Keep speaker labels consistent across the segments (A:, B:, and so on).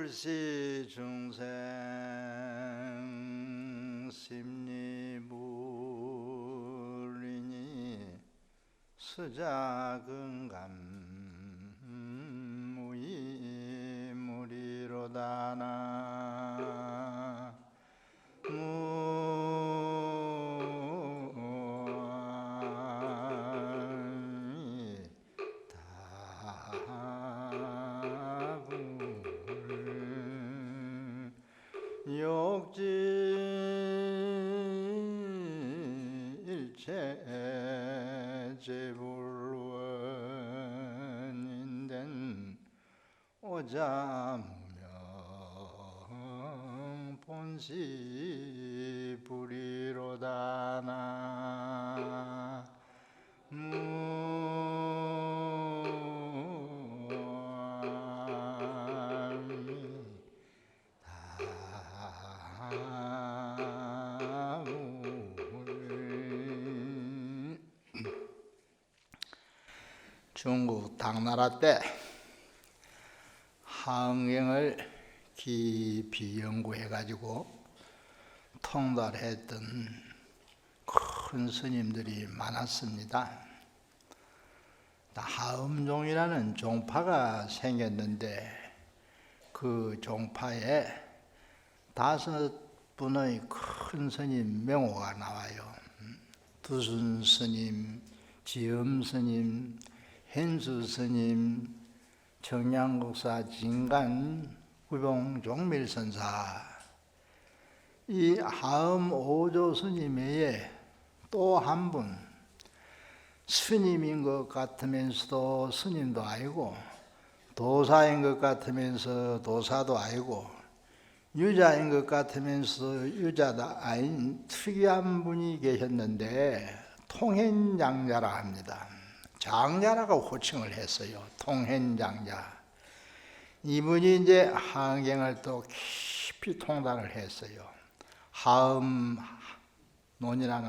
A: 불시 중생 심리불이니 수자근감 무이무리로다나 욕지 일체 제불원인된 오자무명 본시 불이로다나 중국 당나라 때 하응경을 깊이 연구해가지고 통달했던 큰 스님들이 많았습니다. 하음종이라는 종파가 생겼는데 그 종파에 5분의 큰 스님 명호가 나와요. 두순 스님, 지엄 스님, 현수 스님, 청양국사 진간 구봉 종밀 선사. 이 하음 오조 스님 외에 또 한 분, 스님인 것 같으면서도 스님도 아니고 도사인 것 같으면서 도사도 아니고 유자인 것 같으면서 유자도 아닌 특이한 분이 계셨는데 통현장자라 합니다. 장자라고 호칭을 했어요. 통현장자. 이분이 이제 하응경을 또 깊이 통달을 했어요. 하음론이라는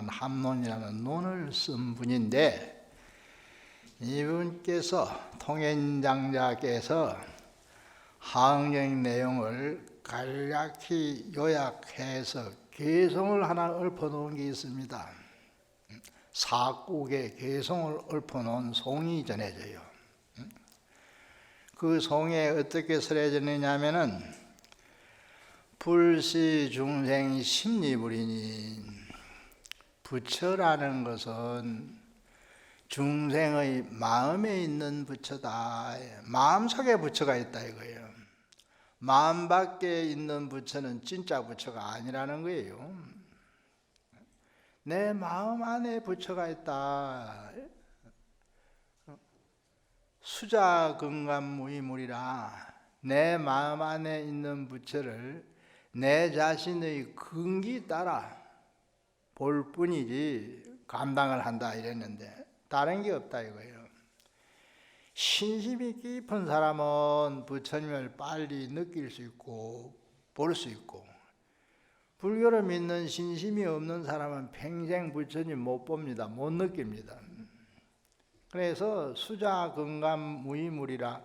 A: 함론이라는 논을 쓴 분인데 이분께서 통현장자께서 하응경 내용을 간략히 요약해서 개성을 하나 읊어놓은 게 있습니다. 사국의 개성을 읊어놓은 송이 전해져요. 그 송에 어떻게 설해졌느냐면은 불시 중생 심리불이니 부처라는 것은 중생의 마음에 있는 부처다. 마음속에 부처가 있다 이거예요. 마음 밖에 있는 부처는 진짜 부처가 아니라는 거예요. 내 마음 안에 부처가 있다. 수자근감무이물이라 내 마음 안에 있는 부처를 내 자신의 근기 따라 볼 뿐이지 감당을 한다 이랬는데 다른 게 없다 이거예요. 신심이 깊은 사람은 부처님을 빨리 느낄 수 있고 볼 수 있고, 불교를 믿는 신심이 없는 사람은 평생 부처님 못 봅니다. 못 느낍니다. 그래서 수자근감무이물이라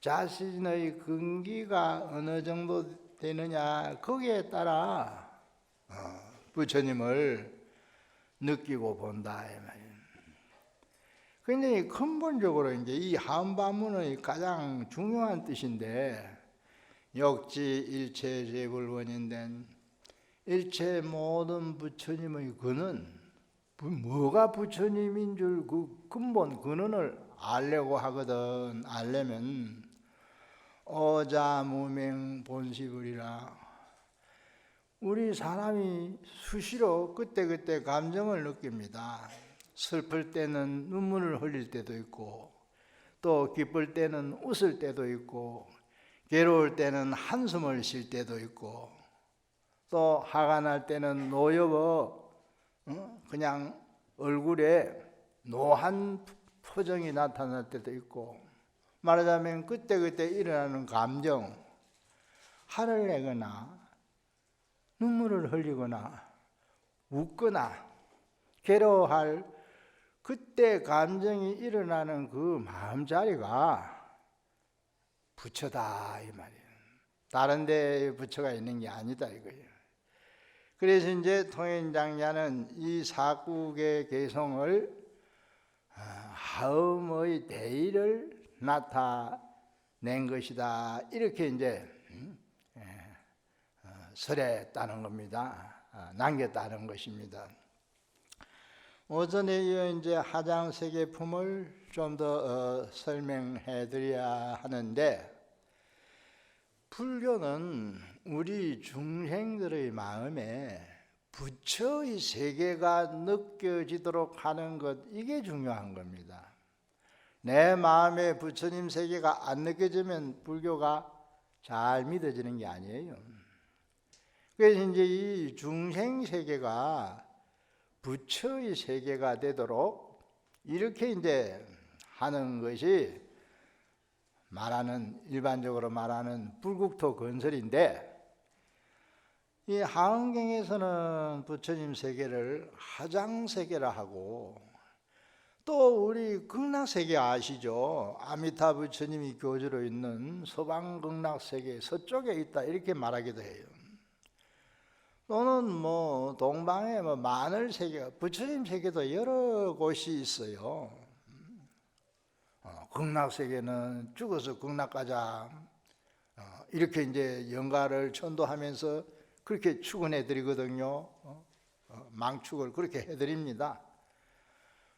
A: 자신의 근기가 어느 정도 되느냐 거기에 따라 부처님을 느끼고 본다 이 말이에요. 굉장히 근본적으로 이제 이 하음반문의 가장 중요한 뜻인데 욕지 일체 제불원인된 일체 모든 부처님의 근원, 뭐가 부처님인 줄 그 근본 근원을 알려고 하거든. 알려면 오자무명 본시불이라 우리 사람이 수시로 그때그때 감정을 느낍니다. 슬플 때는 눈물을 흘릴 때도 있고 또 기쁠 때는 웃을 때도 있고 괴로울 때는 한숨을 쉴 때도 있고 또 화가 날 때는 노여워 그냥 얼굴에 노한 표정이 나타날 때도 있고, 말하자면 그때그때 일어나는 감정, 화를 내거나 눈물을 흘리거나 웃거나 괴로워할 그때 감정이 일어나는 그 마음자리가 부처다 이 말이에요. 다른 데 부처가 있는 게 아니다 이거예요. 그래서 이제 통인장자는 이 사국의 개성을 하음의 대의를 나타낸 것이다. 이렇게 이제 설했다는 겁니다. 남겼다는 것입니다. 오전에 이어 이제 하장세계품을 좀 더 설명해 드려야 하는데, 불교는 우리 중생들의 마음에 부처의 세계가 느껴지도록 하는 것, 이게 중요한 겁니다. 내 마음에 부처님 세계가 안 느껴지면 불교가 잘 믿어지는 게 아니에요. 그래서 이제 이 중생 세계가 부처의 세계가 되도록 이렇게 이제 하는 것이 일반적으로 말하는 불국토 건설인데, 이 하은경에서는 부처님 세계를 하장세계라 하고, 또 우리 극락세계 아시죠? 아미타 부처님이 교주로 있는 서방극락세계 서쪽에 있다 이렇게 말하기도 해요. 또는 동방에 마늘세계가, 부처님 세계도 여러 곳이 있어요. 극락세계는 죽어서 극락 가자 이렇게 이제 영가를 천도하면서 그렇게 축원해 드리거든요. 망축을 그렇게 해드립니다.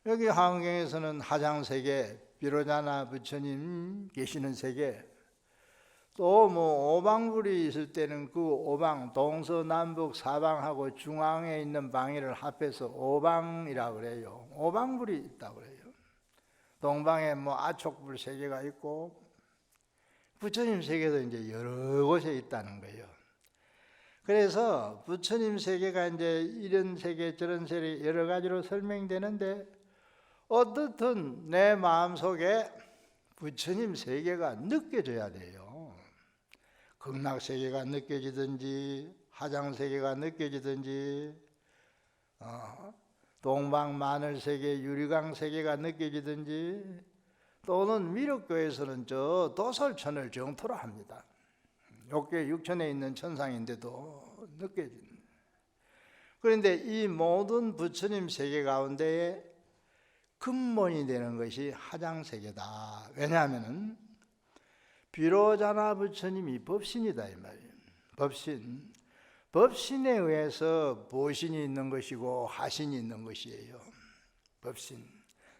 A: 여기 하은경에서는 하장세계, 비로자나 부처님 계시는 세계, 또 오방불이 있을 때는 그 오방, 동서남북 사방하고 중앙에 있는 방위를 합해서 오방이라고 그래요. 오방불이 있다고 그래요. 동방에 아촉불 세계가 있고, 부처님 세계도 이제 여러 곳에 있다는 거예요. 그래서 부처님 세계가 이제 이런 세계 저런 세계 여러 가지로 설명되는데, 어떻든 내 마음속에 부처님 세계가 느껴져야 돼요. 극락세계가 느껴지든지 하장세계가 느껴지든지 동방마늘세계 유리강세계가 느껴지든지, 또는 미륵교에서는 저 도설천을 정토로 합니다. 욕계 육천에 있는 천상인데도 느껴집니다. 그런데 이 모든 부처님 세계 가운데에 근본이 되는 것이 하장세계다. 왜냐하면 비로자나 부처님이 법신이다 이 말이에요. 법신에 의해서 보신이 있는 것이고 하신이 있는 것이에요. 법신,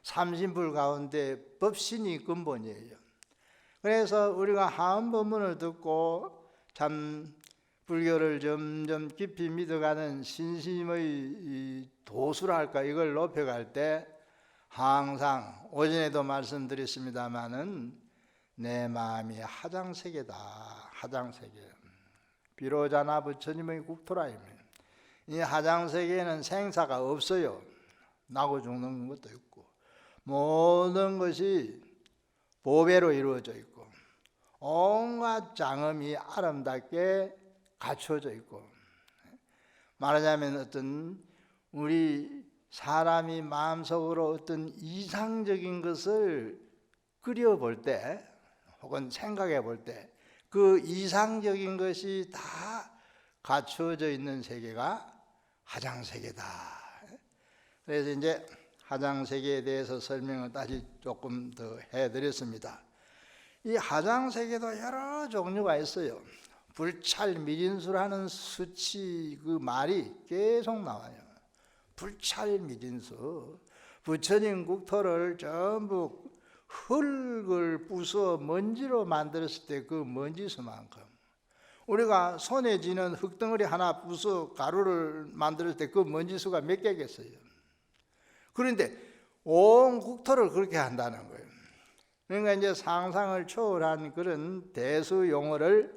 A: 삼신불 가운데 법신이 근본이에요. 그래서 우리가 하은 법문을 듣고 참 불교를 점점 깊이 믿어가는 신심의 도수랄까, 이걸 높여갈 때 항상 오전에도 말씀드렸습니다마는 내 마음이 하장세계다. 하장세계, 비로자나 부처님의 국토라입니다. 이 하장세계에는 생사가 없어요. 나고 죽는 것도 있고, 모든 것이 보배로 이루어져 있고, 온갖 장엄이 아름답게 갖춰져 있고, 말하자면 어떤 우리 사람이 마음속으로 어떤 이상적인 것을 그려볼 때 혹은 생각해 볼 때 그 이상적인 것이 다 갖추어져 있는 세계가 하장세계다. 그래서 이제 하장세계에 대해서 설명을 다시 조금 더 해드렸습니다. 이 하장세계도 여러 종류가 있어요. 불찰미진수라는 수치, 그 말이 계속 나와요. 불찰미진수, 부처님 국토를 전부 흙을 부숴 먼지로 만들었을 때 그 먼지수만큼, 우리가 손에 쥐는 흙덩어리 하나 부숴 가루를 만들었을 때 그 먼지수가 몇 개겠어요. 그런데 온 국토를 그렇게 한다는 거예요. 그러니까 이제 상상을 초월한 그런 대수 용어를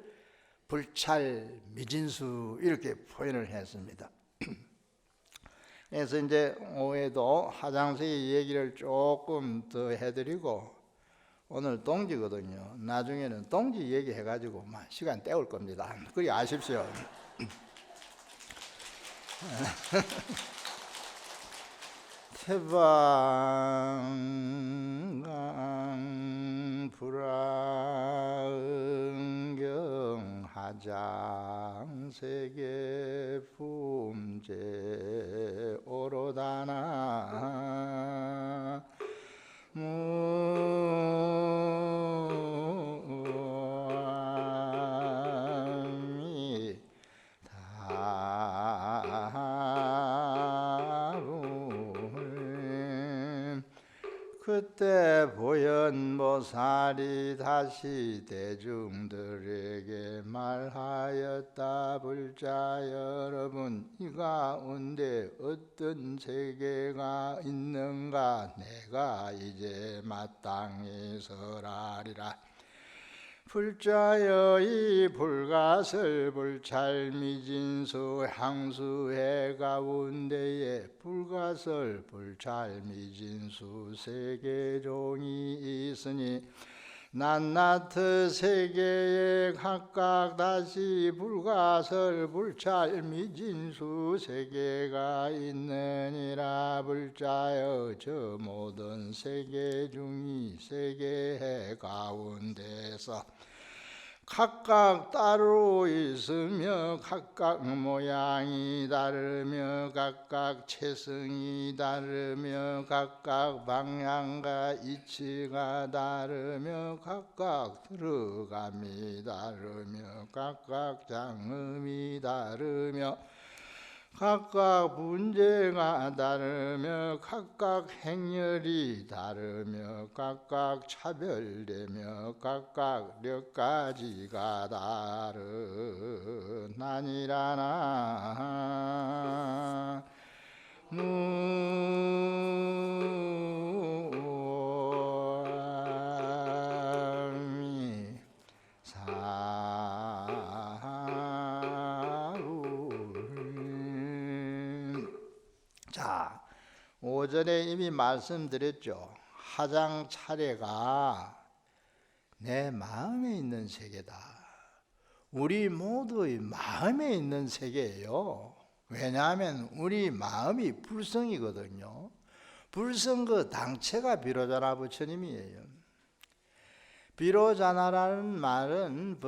A: 불찰미진수 이렇게 표현을 했습니다. 그래서 이제 오후에도 하장세계 얘기를 조금 더 해드리고, 오늘 동지거든요. 나중에는 동지 얘기해가지고 시간 때울 겁니다. 그리 아십시오. 태방강 불화응경 하장세계 품제 오로다나 그때 보현보살이 다시 대중들에게 말하였다. 불자 여러분, 이 가운데 어떤 세계가 있는가? 내가 이제 마땅히 설하리라. 불자여 이 불가설 불찰미진수 향수해 가운데에 불가설 불찰미진수 세계종이 있으니 낱낱의 세계에 각각 다시 불가설 불찰미진수 세계가 있느니라. 불자여 저 모든 세계 중이 세계 가운데서 각각 따로 있으며 각각 모양이 다르며 각각 체성이 다르며 각각 방향과 이치가 다르며 각각 들어감이 다르며 각각 장음이 다르며 각각 문제가 다르며 각각 행렬이 다르며 각각 차별되며 각각 몇 가지가 다르나니라나 자, 오전에 이미 말씀드렸죠. 하장 차례가 내 마음에 있는 세계다. 우리 모두의 마음에 있는 세계예요. 왜냐하면 우리 마음이 불성이거든요. 불성 그 당체가 비로자나 부처님이에요. 비로자나라는 말은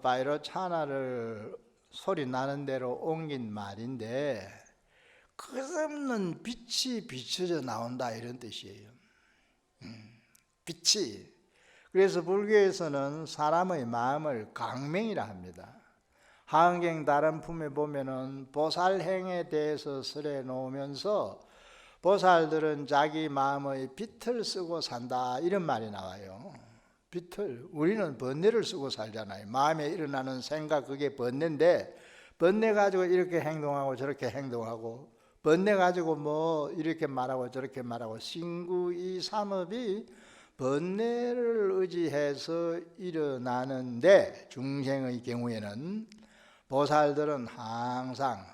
A: 바이로차나를 소리 나는 대로 옮긴 말인데 끝없는 빛이 비춰져 나온다 이런 뜻이에요. 빛이. 그래서 불교에서는 사람의 마음을 강맹이라 합니다. 하은경 다른 품에 보면은 보살행에 대해서 설해 놓으면서 보살들은 자기 마음의 빛을 쓰고 산다 이런 말이 나와요. 빛을. 우리는 번뇌를 쓰고 살잖아요. 마음에 일어나는 생각 그게 번뇌인데 번뇌 가지고 이렇게 행동하고 저렇게 행동하고 번뇌 가지고 뭐 이렇게 말하고 저렇게 말하고 신구 이 삼업이 번뇌를 의지해서 일어나는데 중생의 경우에는 보살들은 항상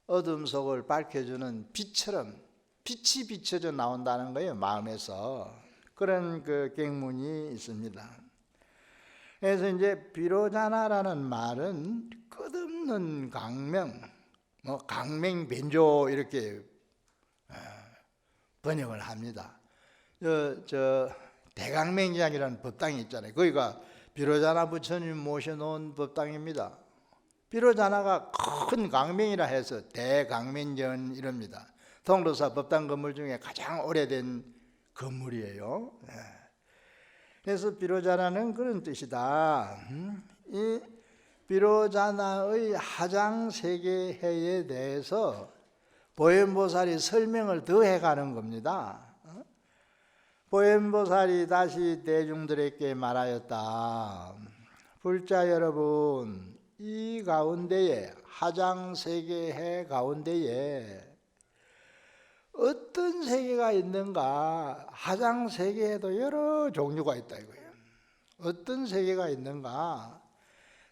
A: 어둠 속을 밝혀주는 빛처럼 빛이 비춰져 나온다는 거예요. 마음에서. 그런 그 경문이 있습니다. 그래서 이제 비로자나라는 말은 끝없는 강명, 뭐 강맹변조 이렇게 번역을 합니다. 저 대강맹장이라는 법당이 있잖아요. 거기가 비로자나 부처님 모셔놓은 법당입니다. 비로자나가 큰 강명이라 해서 대강맹전 이럽니다. 통도사 법당 건물 중에 가장 오래된 건물이에요. 그래서 비로자나는 그런 뜻이다. 이 비로자나의 하장세계해에 대해서 보현보살이 설명을 더 해가는 겁니다. 보현보살이 다시 대중들에게 말하였다. 불자 여러분, 이 가운데에 하장세계해 가운데에 어떤 세계가 있는가? 하장세계에도 여러 종류가 있다 이거예요. 어떤 세계가 있는가?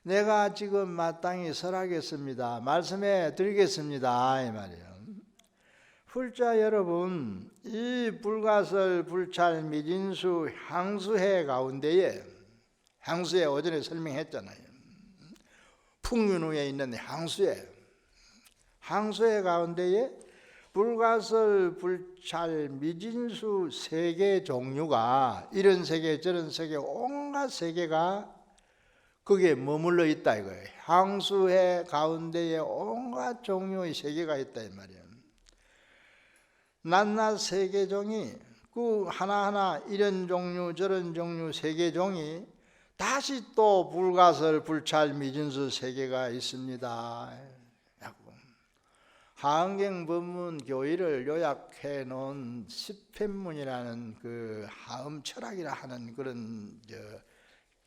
A: 내가 지금 마땅히 설하겠습니다. 말씀해 드리겠습니다 이 말이에요. 불자 여러분, 이 불가설 불찰 미진수 향수해 가운데에 향수해 오전에 설명했잖아요. 풍윤후에 있는 향수해 가운데에 불가설 불찰 미진수 세계 종류가 이런 세계 저런 세계 온갖 세계가 거기에 머물러 있다 이거예요. 향수회 가운데에 온갖 종류의 세계가 있다 이 말이에요. 낱낱 세계종이 그 하나하나 이런 종류 저런 종류 세계종이 다시 또 불가설 불찰 미진수 세계가 있습니다. 하흥경 법문 교의를 요약해 놓은 십편문이라는 그 하음 철학이라 하는 그런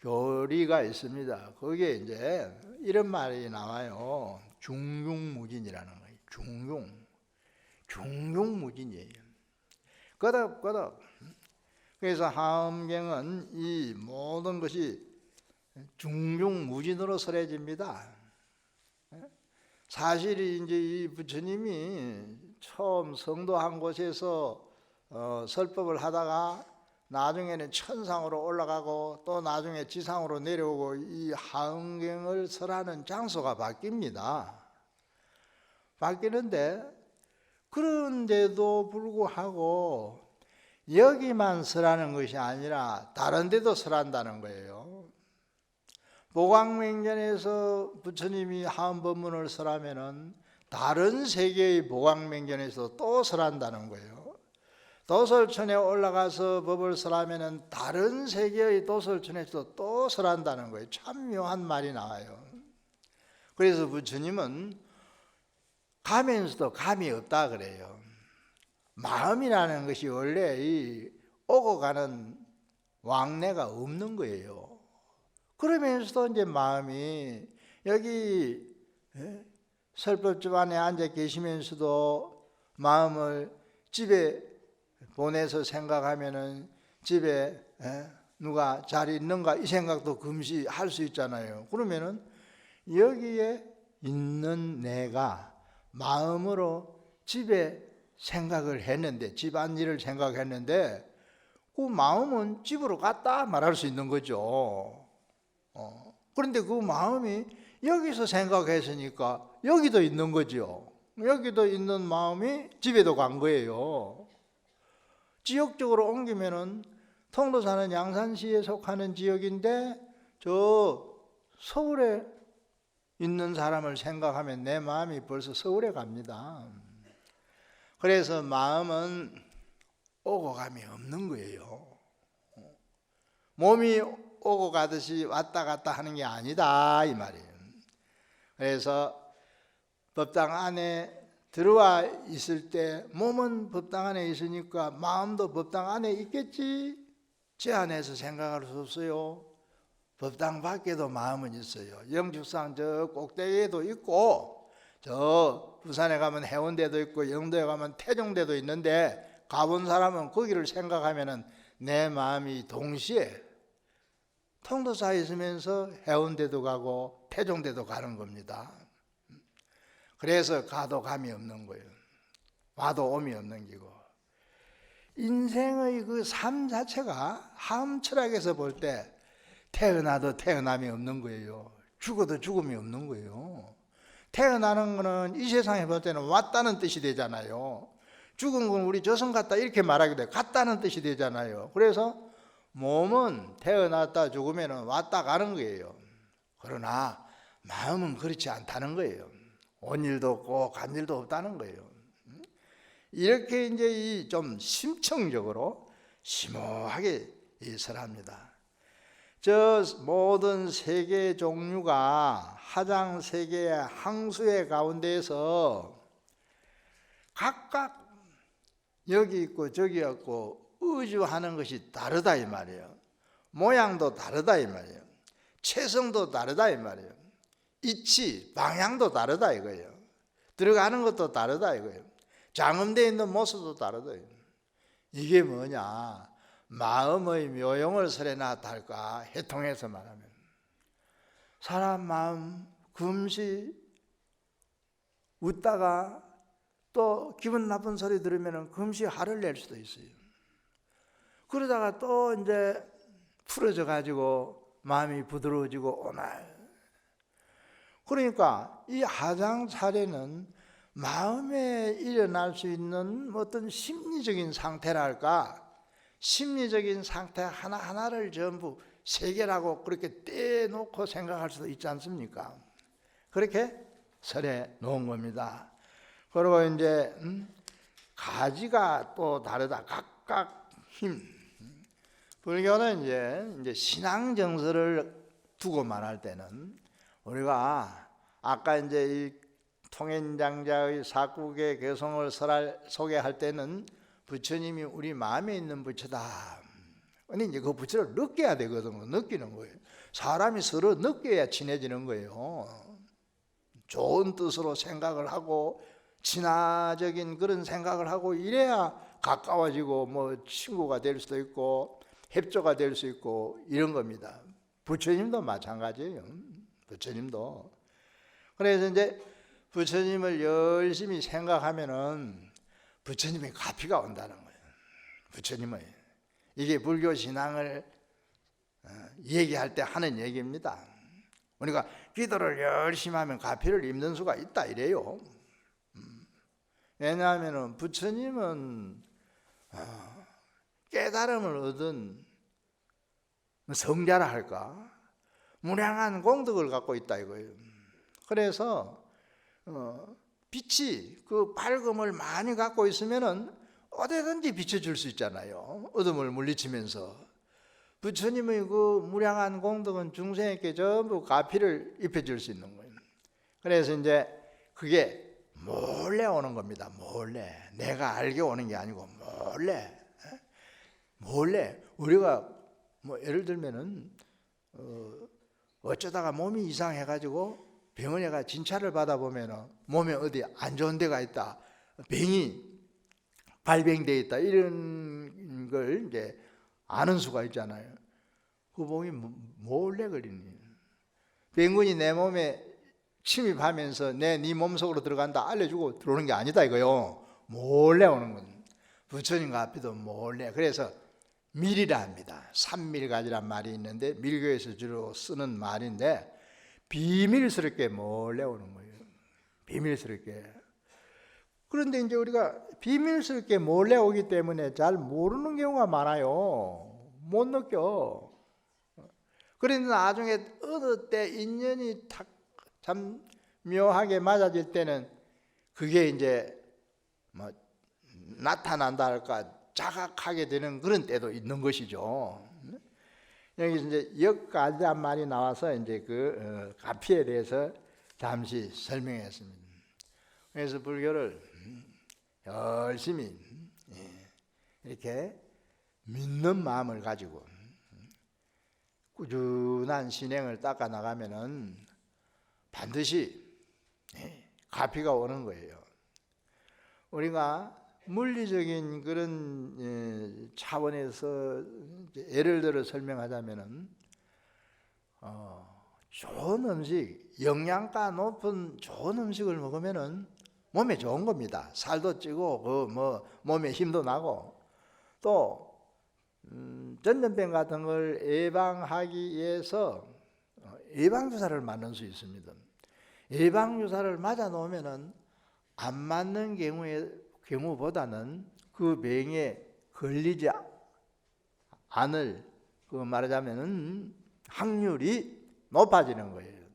A: 교리가 있습니다. 거기에 이제 이런 말이 나와요. 중용무진이라는 거예요. 중용무진이에요. 끄덕끄덕. 그래서 하음경은 이 모든 것이 중용무진으로 설해집니다. 사실이 이제 이 부처님이 처음 성도한 곳에서 설법을 하다가 나중에는 천상으로 올라가고 또 나중에 지상으로 내려오고 이 하흥경을 설하는 장소가 바뀌는데 그런데도 불구하고 여기만 설하는 것이 아니라 다른 데도 설한다는 거예요. 보광명견에서 부처님이 하음법문을 설하면은 다른 세계의 보광명견에서 또 설한다는 거예요. 도설천에 올라가서 법을 설하면은 다른 세계의 도설천에서 또 설한다는 거예요. 참 묘한 말이 나와요. 그래서 부처님은 가면서도 감이 없다 그래요. 마음이라는 것이 원래 이 오고 가는 왕래가 없는 거예요. 그러면서도 이제 마음이 여기 설법집 안에 앉아 계시면서도 마음을 집에 보내서 생각하면은 집에 누가 잘 있는가 이 생각도 금시 할 수 있잖아요. 그러면은 여기에 있는 내가 마음으로 집에 생각을 했는데 집안일을 생각했는데 그 마음은 집으로 갔다 말할 수 있는 거죠. 그런데 그 마음이 여기서 생각했으니까 여기도 있는 거죠. 여기도 있는 마음이 집에도 간 거예요. 지역적으로 옮기면은 통도사는 양산시에 속하는 지역인데 저 서울에 있는 사람을 생각하면 내 마음이 벌써 서울에 갑니다. 그래서 마음은 오고 감이 없는 거예요. 몸이 오고 가듯이 왔다 갔다 하는 게 아니다 이 말이에요. 그래서 법당 안에 들어와 있을 때 몸은 법당 안에 있으니까 마음도 법당 안에 있겠지. 제 안에서 생각할 수 없어요. 법당 밖에도 마음은 있어요. 영축산 저 꼭대기에도 있고 저 부산에 가면 해운대도 있고 영도에 가면 태종대도 있는데 가본 사람은 거기를 생각하면은 내 마음이 동시에 통도사에 있으면서 해운대도 가고 태종대도 가는 겁니다. 그래서 가도 감이 없는 거예요. 와도 오미 없는 기고. 인생의 그 삶 자체가 하음 철학에서 볼 때 태어나도 태어남이 없는 거예요. 죽어도 죽음이 없는 거예요. 태어나는 거는 이 세상에 볼 때는 왔다는 뜻이 되잖아요. 죽은 건 우리 저승 갔다 이렇게 말하게 돼요. 갔다는 뜻이 되잖아요. 그래서 몸은 태어났다 죽으면 왔다 가는 거예요. 그러나 마음은 그렇지 않다는 거예요. 온 일도 없고 간 일도 없다는 거예요. 이렇게 이제 좀 심층적으로 심오하게 설합니다. 저 모든 세계 종류가 하장 세계의 항수의 가운데에서 각각 여기 있고 저기 있고 의주하는 것이 다르다 이 말이에요. 모양도 다르다 이 말이에요. 체성도 다르다 이 말이에요. 이치, 방향도 다르다 이거예요. 들어가는 것도 다르다 이거예요. 장엄되어 있는 모습도 다르다. 이게 뭐냐? 마음의 묘용을 설해놨다 할까? 해통해서 말하면 사람 마음 금시 웃다가 또 기분 나쁜 소리 들으면 금시 화를 낼 수도 있어요. 그러다가 또 이제 풀어져 가지고 마음이 부드러워지고 오날. 그러니까 이 하장 차례는 마음에 일어날 수 있는 어떤 심리적인 상태랄까, 심리적인 상태 하나하나를 전부 세계라고 그렇게 놓고 생각할 수도 있지 않습니까? 그렇게 설해 놓은 겁니다. 그리고 이제 가지가 또 다르다. 각각 힘. 불교는 이제 신앙 정서를 두고 말할 때는 우리가 아까 이제 이 통현장자의 사국의 개성을 소개할 때는 부처님이 우리 마음에 있는 부처다. 근데 이제 그 부처를 느껴야 되거든요. 느끼는 거예요. 사람이 서로 느껴야 친해지는 거예요. 좋은 뜻으로 생각을 하고 친화적인 그런 생각을 하고 이래야 가까워지고 뭐 친구가 될 수도 있고 협조가 될 수 있고 이런 겁니다. 부처님도 마찬가지예요. 부처님도. 그래서 이제 부처님을 열심히 생각하면은 부처님의 가피가 온다는 거예요. 부처님의. 이게 불교 신앙을 얘기할 때 하는 얘기입니다. 우리가 기도를 열심히 하면 가피를 입는 수가 있다 이래요. 왜냐하면 부처님은 깨달음을 얻은 성자라 할까 무량한 공덕을 갖고 있다 이거예요. 그래서 빛이 그 밝음을 많이 갖고 있으면은 어디든지 비춰줄 수 있잖아요. 어둠을 물리치면서. 부처님의 그 무량한 공덕은 중생에게 전부 가피를 입혀줄 수 있는 거예요. 그래서 이제 그게 몰래 오는 겁니다. 몰래. 내가 알게 오는 게 아니고 몰래. 몰래. 우리가 뭐 예를 들면은 어쩌다가 몸이 이상해가지고 병원에 가 진찰을 받아보면은 몸에 어디 안 좋은 데가 있다. 병이 발병돼 있다. 이런 걸 이제 아는 수가 있잖아요. 그 병이 몰래 걸리니. 병군이 내 몸에 침입하면서 네 몸속으로 들어간다 알려주고 들어오는 게 아니다 이거요. 몰래 오는 건. 부처님과 앞에도 몰래. 그래서 밀이라 합니다. 삼밀가지란 말이 있는데 밀교에서 주로 쓰는 말인데 비밀스럽게 몰래 오는 거예요. 비밀스럽게. 그런데 이제 우리가 비밀스럽게 몰래 오기 때문에 잘 모르는 경우가 많아요. 못 느껴. 그런데 나중에 어느 때 인연이 참 묘하게 맞아질 때는 그게 이제 뭐 나타난다 할까 자각하게 되는 그런 때도 있는 것이죠. 여기서 이제 역가지란 말이 나와서 이제 그 가피에 대해서 잠시 설명했습니다. 그래서 불교를 열심히 이렇게 믿는 마음을 가지고 꾸준한 신행을 닦아 나가면은 반드시 가피가 오는 거예요. 우리가 물리적인 그런 차원에서 예를 들어 설명하자면은 좋은 음식, 영양가 높은 좋은 음식을 먹으면은 몸에 좋은 겁니다. 살도 찌고 몸에 힘도 나고 또 전염병 같은 걸 예방하기 위해서 예방주사를 맞는 수 있습니다. 예방주사를 맞아 놓으면은 안 맞는 경우보다는 그 병에 걸리지 않을 그 말하자면은 확률이 높아지는 거예요.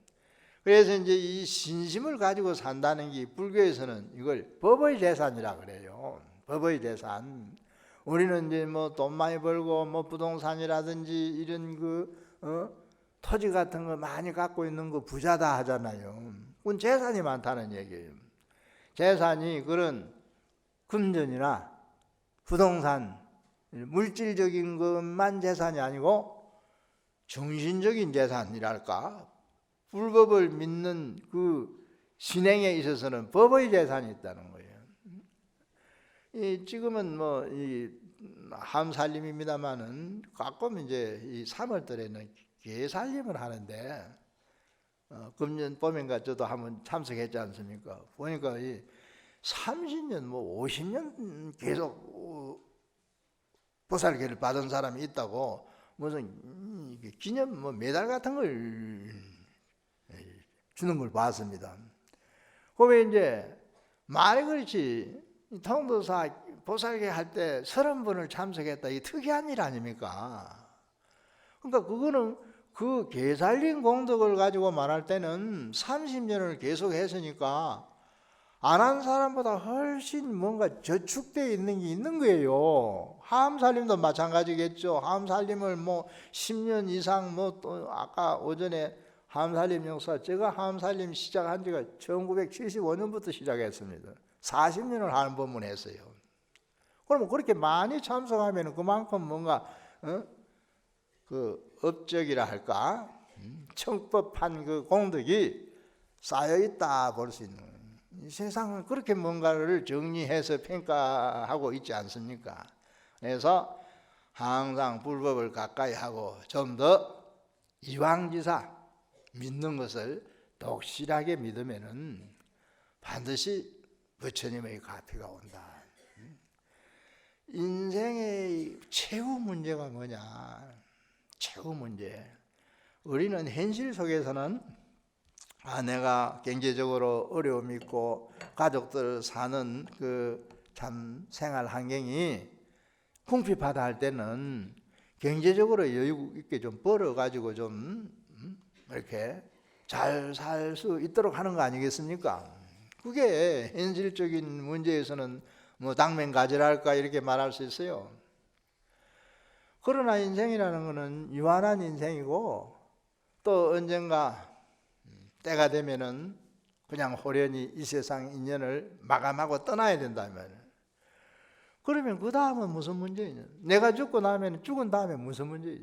A: 그래서 이제 이 신심을 가지고 산다는 게 불교에서는 이걸 법의 재산이라 그래요. 법의 재산. 우리는 이제 뭐 돈 많이 벌고 뭐 부동산이라든지 이런 토지 같은 거 많이 갖고 있는 거 부자다 하잖아요. 그건 재산이 많다는 얘기예요. 재산이 그런 금전이나 부동산, 물질적인 것만 재산이 아니고 정신적인 재산이랄까? 불법을 믿는 그 신행에 있어서는 법의 재산이 있다는 거예요. 지금은 뭐 함살림입니다만은 가끔 이제 이 3월달에는 개살림을 하는데 금년 봄인가 저도 한번 참석했지 않습니까? 보니까 이 30년 뭐 50년 계속 보살계를 받은 사람이 있다고 무슨 기념 뭐 메달 같은 걸 주는 걸 봤습니다. 그게 이제 말이 그렇지 통도사 보살계 할 때 30번을 참석했다. 이 특이한 일 아닙니까? 그러니까 그거는 그 개살린 공덕을 가지고 말할 때는 30년을 계속 했으니까 안 한 사람보다 훨씬 뭔가 저축되어 있는 게 있는 거예요. 하암살림도 마찬가지겠죠. 하암살림을 뭐 10년 이상 뭐 또 아까 오전에 하암살림 역사, 제가 하암살림 시작한 지가 1975년부터 시작했습니다. 40년을 하는 법문 했어요. 그러면 그렇게 많이 참석하면 그만큼 뭔가 그 업적이라 할까, 청법한 그 공덕이 쌓여 있다 볼 수 있는 거예요. 이 세상은 그렇게 뭔가를 정리해서 평가하고 있지 않습니까? 그래서 항상 불법을 가까이 하고 좀 더 이왕지사 믿는 것을 독실하게 믿으면은 반드시 부처님의 가피가 온다. 인생의 최후 문제가 뭐냐? 최후 문제. 우리는 현실 속에서는 내가 경제적으로 어려움이 있고 가족들 사는 그 참 생활 환경이 궁핍하다 할 때는 경제적으로 여유 있게 좀 벌어가지고 좀 이렇게 잘 살 수 있도록 하는 거 아니겠습니까? 그게 현실적인 문제에서는 뭐 당면 가지랄까 이렇게 말할 수 있어요. 그러나 인생이라는 것은 유한한 인생이고 또 언젠가 때가 되면은 그냥 호련히 이 세상 인연을 마감하고 떠나야 된다면, 그러면 그 다음은 무슨 문제냐? 내가 죽고 나면 죽은 다음에 무슨 문제냐?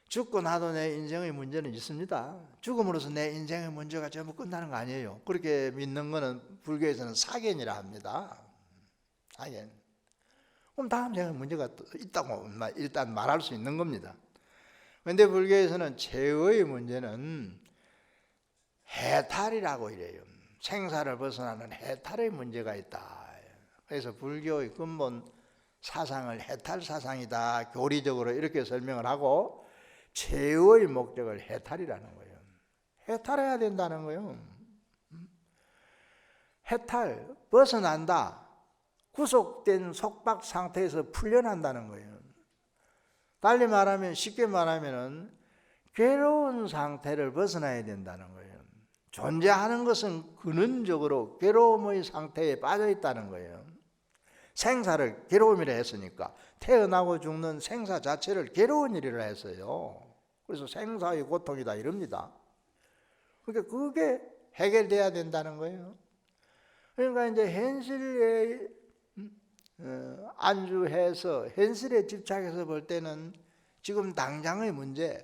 A: 죽고 나도 내 인생의 문제는 있습니다. 죽음으로써 내 인생의 문제가 전부 끝나는 거 아니에요. 그렇게 믿는 거는 불교에서는 사견이라 합니다. 사견. 그럼 다음 생에 문제가 있다고 일단 말할 수 있는 겁니다. 그런데 불교에서는 최후의 문제는 해탈이라고 이래요. 생사를 벗어나는 해탈의 문제가 있다. 그래서 불교의 근본 사상을 해탈 사상이다, 교리적으로 이렇게 설명을 하고 최후의 목적을 해탈이라는 거예요. 해탈해야 된다는 거예요. 해탈, 벗어난다. 구속된 속박 상태에서 풀려난다는 거예요. 달리 말하면, 쉽게 말하면 괴로운 상태를 벗어나야 된다는 거예요. 존재하는 것은 근원적으로 괴로움의 상태에 빠져 있다는 거예요. 생사를 괴로움이라 했으니까 태어나고 죽는 생사 자체를 괴로운 일이라 했어요. 그래서 생사의 고통이다 이럽니다. 그러니까 그게 해결돼야 된다는 거예요. 그러니까 이제 현실에 안주해서 현실에 집착해서 볼 때는 지금 당장의 문제,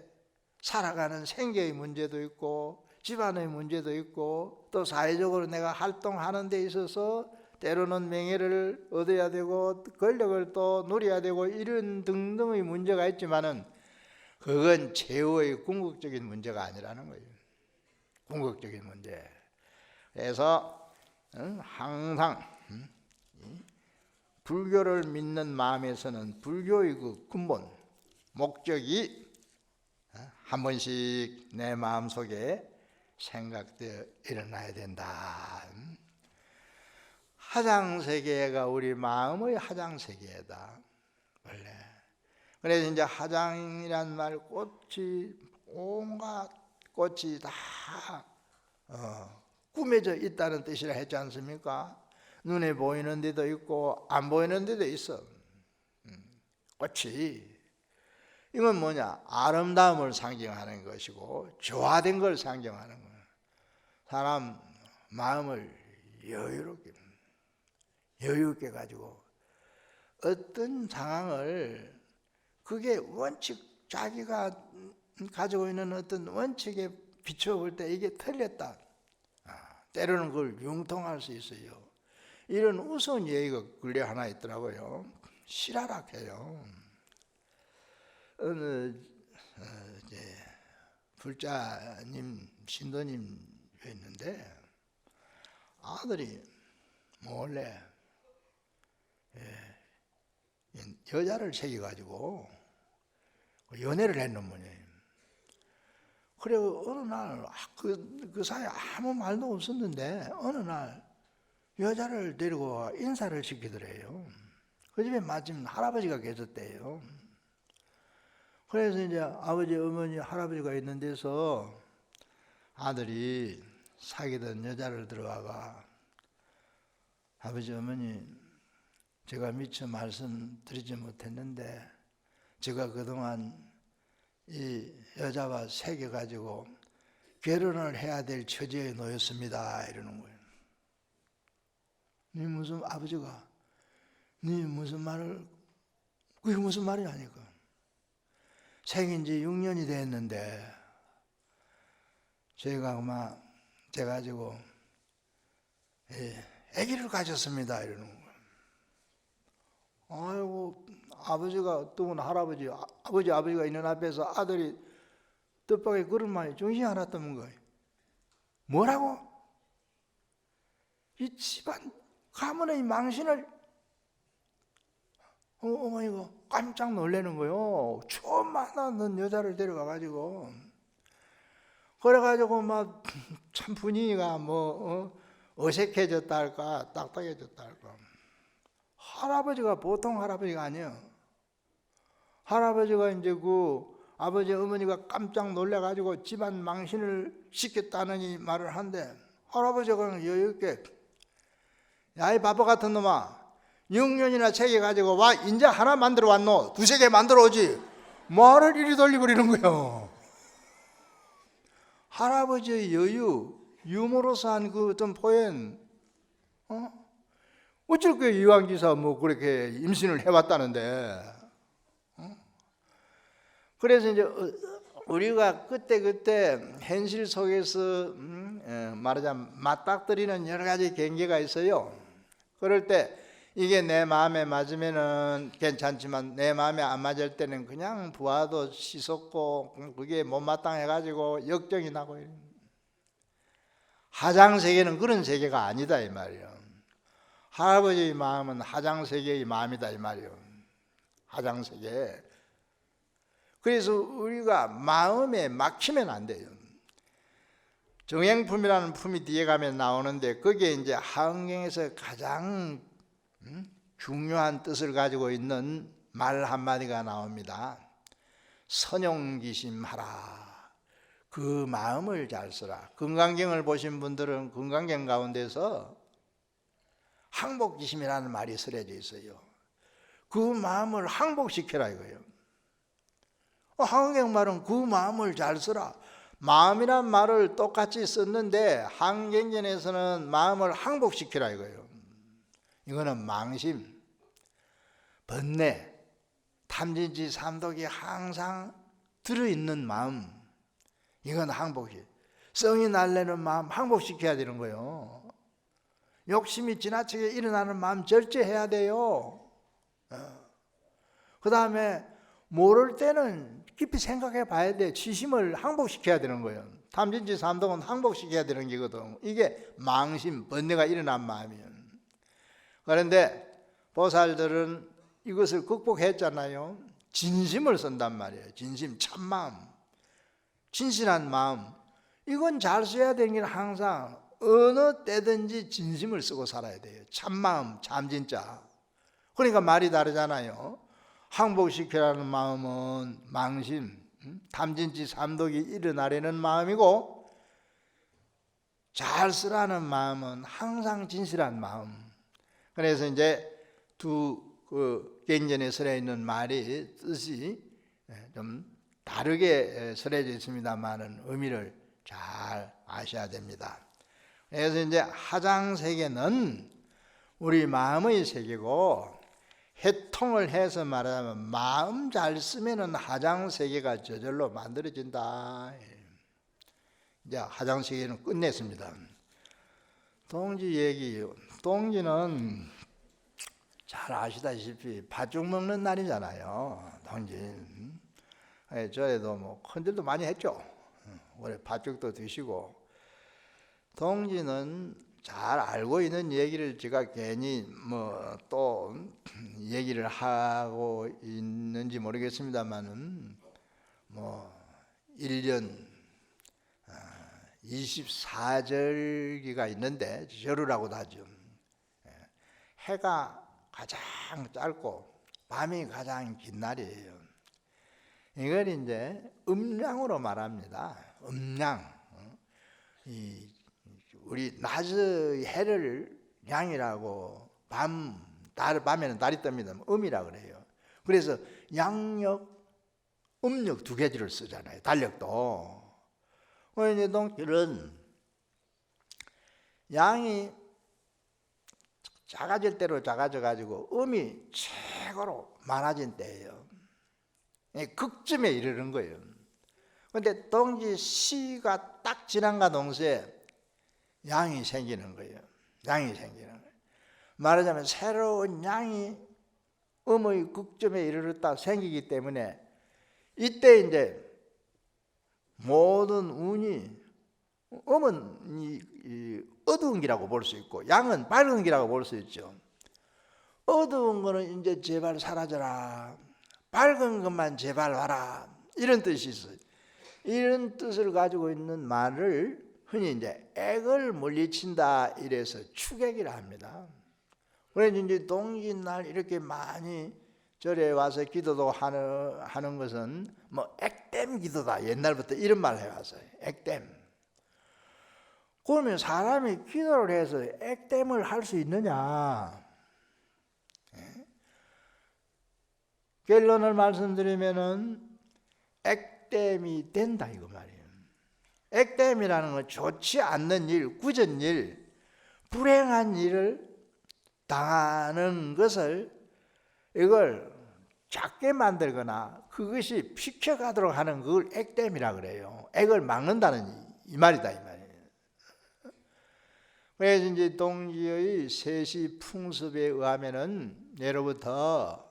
A: 살아가는 생계의 문제도 있고 집안의 문제도 있고 또 사회적으로 내가 활동하는 데 있어서 때로는 명예를 얻어야 되고 권력을 또 누려야 되고 이런 등등의 문제가 있지만은 그건 최후의 궁극적인 문제가 아니라는 거예요. 궁극적인 문제. 그래서 항상 불교를 믿는 마음에서는 불교의 그 근본 목적이 한 번씩 내 마음속에 생각되어 일어나야 된다. 화장세계가 우리 마음의 화장세계다 원래. 그래서 이제 화장이란 말, 꽃이 온갖 꽃이 다 꾸며져 있다는 뜻이라 했지 않습니까? 눈에 보이는 데도 있고 안 보이는 데도 있어. 꽃이 이건 뭐냐? 아름다움을 상징하는 것이고 조화된 걸 상징하는 거예요. 사람 마음을 여유 있게 가지고 어떤 상황을 그게 원칙, 자기가 가지고 있는 어떤 원칙에 비춰볼 때 이게 틀렸다. 때로는 그걸 융통할 수 있어요. 이런 우스운 예의가 근래 하나 있더라고요. 실화락해요. 어느 불자님, 신도님이었는데 아들이 몰래 여자를 새겨가지고 연애를 했는 거예요. 그래 어느 날 그 사이에 아무 말도 없었는데 어느 날 여자를 데리고 인사를 시키더래요. 그 집에 마침 할아버지가 계셨대요. 그래서 이제 아버지, 어머니, 할아버지가 있는 데서 아들이 사귀던 여자를 들어와가 아버지, 어머니, 제가 미처 말씀드리지 못했는데 제가 그동안 이 여자와 사귀어가지고 결혼을 해야 될 처지에 놓였습니다. 이러는 거예요. 네 무슨 아버지가 네 무슨 말을, 그게 무슨 말이냐니까. 생긴 지 6년이 됐는데 제가 아마 돼가지고 아기를 가졌습니다. 이러는 거예요. 아이고, 아버지가 또는 할아버지, 아버지가 있는 앞에서 아들이 뜻밖의 그런 말이 정신이 하나 뜨는 거예요. 뭐라고? 이 집안 가문의 망신을, 어머니가 깜짝 놀라는 거예요. 처음 만나는 여자를 데려와가지고. 그래가지고 막 참 분위기가 어색해졌다 할까, 딱딱해졌다 할까. 할아버지가 보통 할아버지가 아니에요. 할아버지가 이제 아버지, 어머니가 깜짝 놀래가지고 집안 망신을 시켰다는 이 말을 한데, 할아버지가 여유있게, 야, 이 바보 같은 놈아, 6년이나 책해가지고 와, 인제 하나 만들어 왔노? 두세 개 만들어 오지? 말을 이리 돌리버리는 거예요. 할아버지의 여유, 유머러스한 그 어떤 표현, 어쩔 거예요. 이왕기사 그렇게 임신을 해왔다는데. 그래서 이제 우리가 그때 현실 속에서 말하자면 맞닥뜨리는 여러 가지 경계가 있어요. 그럴 때 이게 내 마음에 맞으면은 괜찮지만 내 마음에 안 맞을 때는 그냥 부하도 씻었고 그게 못마땅해가지고 역정이 나고. 하장세계는 그런 세계가 아니다 이 말이에요. 할아버지의 마음은 하장세계의 마음이다 이 말이에요. 하장세계. 그래서 우리가 마음에 막히면 안 돼요. 정행품이라는 품이 뒤에 가면 나오는데 거기에 이제 하은경에서 가장 중요한 뜻을 가지고 있는 말 한마디가 나옵니다. 선용기심하라. 그 마음을 잘 쓰라. 금강경을 보신 분들은 금강경 가운데서 항복기심이라는 말이 쓰여져 있어요. 그 마음을 항복시켜라 이거예요. 한경 말은 그 마음을 잘 쓰라. 마음이란 말을 똑같이 썼는데 한경전에서는 마음을 항복시키라 이거예요. 이거는 망심, 번뇌, 탐진치, 삼독이 항상 들어있는 마음, 이건 항복이. 성이 날래는 마음 항복시켜야 되는 거예요. 욕심이 지나치게 일어나는 마음 절제해야 돼요. 그 다음에 모를 때는 깊이 생각해 봐야 돼. 치심을 항복시켜야 되는 거예요. 탐진치 삼독은 항복시켜야 되는 거거든. 이게 망심, 번뇌가 일어난 마음이에요. 그런데 보살들은 이것을 극복했잖아요. 진심을 쓴단 말이에요. 진심, 참마음, 진실한 마음. 이건 잘 써야 되는 게 항상 어느 때든지 진심을 쓰고 살아야 돼요. 참마음, 참진짜. 그러니까 말이 다르잖아요. 항복시키라는 마음은 망심, 탐진치 삼독이 일어나려는 마음이고, 잘 쓰라는 마음은 항상 진실한 마음. 그래서 이제 두 경전에 쓰여 있는 말이 뜻이 좀 다르게 쓰여져 있습니다만은 의미를 잘 아셔야 됩니다. 그래서 이제 하장세계는 우리 마음의 세계고, 해통을 해서 말하자면 마음 잘 쓰면은 하장세계가 저절로 만들어진다. 이제 하장세계는 끝냈습니다. 동지 얘기. 동지는 잘 아시다시피 팥죽 먹는 날이잖아요. 동지. 저에도 큰절도 많이 했죠. 올해 팥죽도 드시고. 동지는 잘 알고 있는 얘기를 제가 괜히 또 얘기를 하고 있는지 모르겠습니다만은 1년 24절기가 있는데 절우라고도 하죠. 해가 가장 짧고 밤이 가장 긴 날이에요. 이걸 이제 음양으로 말합니다. 음양. 우리 낮의 해를 양이라고 밤에는 달이 뜹니다. 음이라 그래요. 그래서 양력, 음력 두 개지를 쓰잖아요. 달력도. 이제 동질은 양이 작아질 대로 작아져 가지고 음이 최고로 많아진 때예요. 극점에 이르는 거예요. 그런데 동지 시가 딱 지난가 동시에 양이 생기는 거예요. 양이 생기는 거예요. 말하자면 새로운 양이 음의 극점에 이르렀다 생기기 때문에 이때 이제 모든 운이 음은 어두운 기라고 볼 수 있고 양은 밝은 기라고 볼 수 있죠. 어두운 거는 이제 제발 사라져라, 밝은 것만 제발 와라, 이런 뜻이 있어요. 이런 뜻을 가지고 있는 말을 흔히 이제 액을 물리친다 이래서 추객이라 합니다. 그래서 이제 동짓날 이렇게 많이 절에 와서 기도도 하는 것은 뭐 액땜 기도다, 옛날부터 이런 말을 해왔어요. 액땜. 그러면 사람이 기도를 해서 액땜을 할 수 있느냐? 결론을 말씀드리면은 액땜이 된다 이거 말이에요. 액땜이라는 건 좋지 않는 일, 굳은 일, 불행한 일을 당하는 것을 이걸 작게 만들거나 그것이 비켜가도록 하는 그걸 액땜이라 그래요. 액을 막는다는 이 말이다 이 말이에요. 그래서 이제 동지의 세시 풍습에 의하면은 예로부터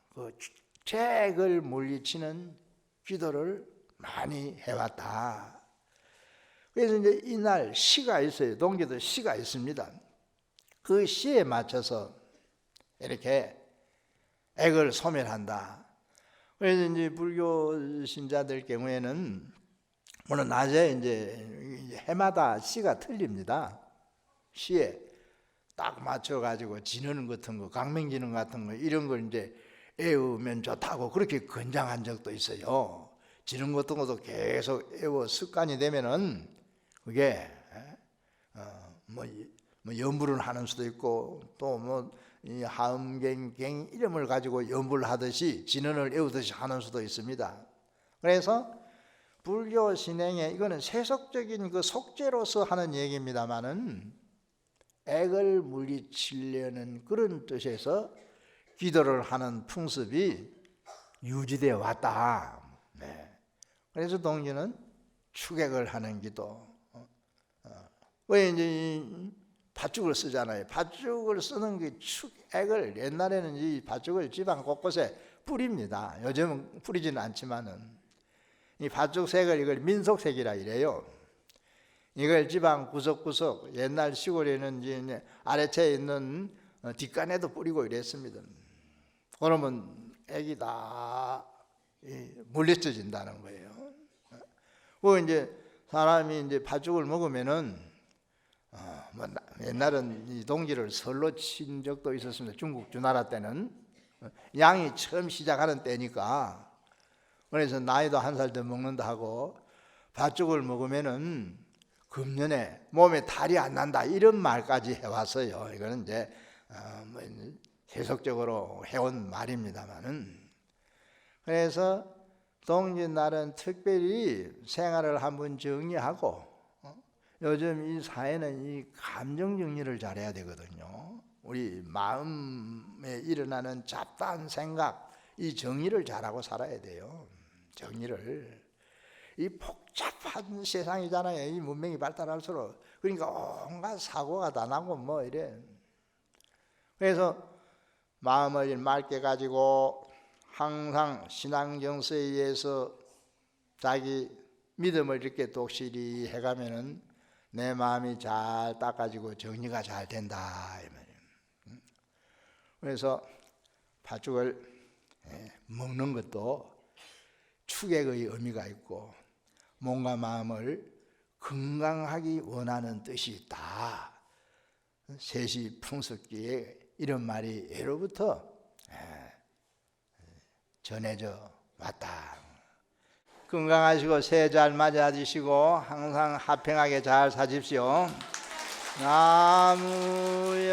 A: 그 죄악을 물리치는 기도를 많이 해왔다. 그래서 이제 이날 시가 있어요. 동지도 시가 있습니다. 그 시에 맞춰서 이렇게 액을 소멸한다. 그래서 이제 불교 신자들 경우에는 물론 낮에 이제 해마다 시가 틀립니다. 시에 딱 맞춰가지고 지는 같은 거, 강명지능 같은 거 이런 걸 이제 애우면 좋다고 그렇게 권장한 적도 있어요. 지는 같은 것도 계속 애워 습관이 되면은 그게 뭐 연불을 하는 수도 있고 또 뭐 하음갱 이름을 가지고 연불을 하듯이 진언을 애우듯이 하는 수도 있습니다. 그래서 불교 신행에 이거는 세속적인 그 속죄로서 하는 얘기입니다만은 액을 물리치려는 그런 뜻에서 기도를 하는 풍습이 유지되어 왔다. 네. 그래서 동지는 추객을 하는 기도. 왜 이제 팥죽을 쓰잖아요. 팥죽을 쓰는 게 액을 옛날에는 이 팥죽을 지방 곳곳에 뿌립니다. 요즘은 뿌리지는 않지만은 이 팥죽색을 이걸 민속색이라 이래요. 이걸 지방 구석구석 옛날 시골에는 이제 아래채에 있는 뒷간에도 뿌리고 이랬습니다. 그러면 액이 다 물리쳐진다는 거예요. 그 이제 사람이 이제 팥죽을 먹으면은 뭐 옛날은 이 동지를 설로 친 적도 있었습니다. 중국 주나라 때는 양이 처음 시작하는 때니까 그래서 나이도 한 살 더 먹는다 하고 팥죽을 먹으면은 금년에 몸에 탈이 안 난다 이런 말까지 해왔어요. 이거는 이제 뭐 세속적으로 해온 말입니다만은 그래서 동짓날은 특별히 생활을 한번 정리하고 요즘 이 사회는 이 감정 정리를 잘해야 되거든요. 우리 마음에 일어나는 잡다한 생각 이 정리를 잘하고 살아야 돼요. 정리를. 이 복잡한 세상이잖아요. 이 문명이 발달할수록 그러니까 온갖 사고가 다 나고 뭐 이래. 그래서 마음을 맑게 가지고 항상 신앙 정서에 의해서 자기 믿음을 이렇게 독실히 해가면은 내 마음이 잘 닦아지고 정리가 잘 된다 이 말이에요. 그래서 팥죽을 먹는 것도 추객의 의미가 있고 몸과 마음을 건강하기 원하는 뜻이 있다. 세시 풍습기에 이런 말이 예로부터 전해져 왔다. 건강하시고 새해 잘 맞아주시고 항상 화평하게 잘 사십시오. 나무영상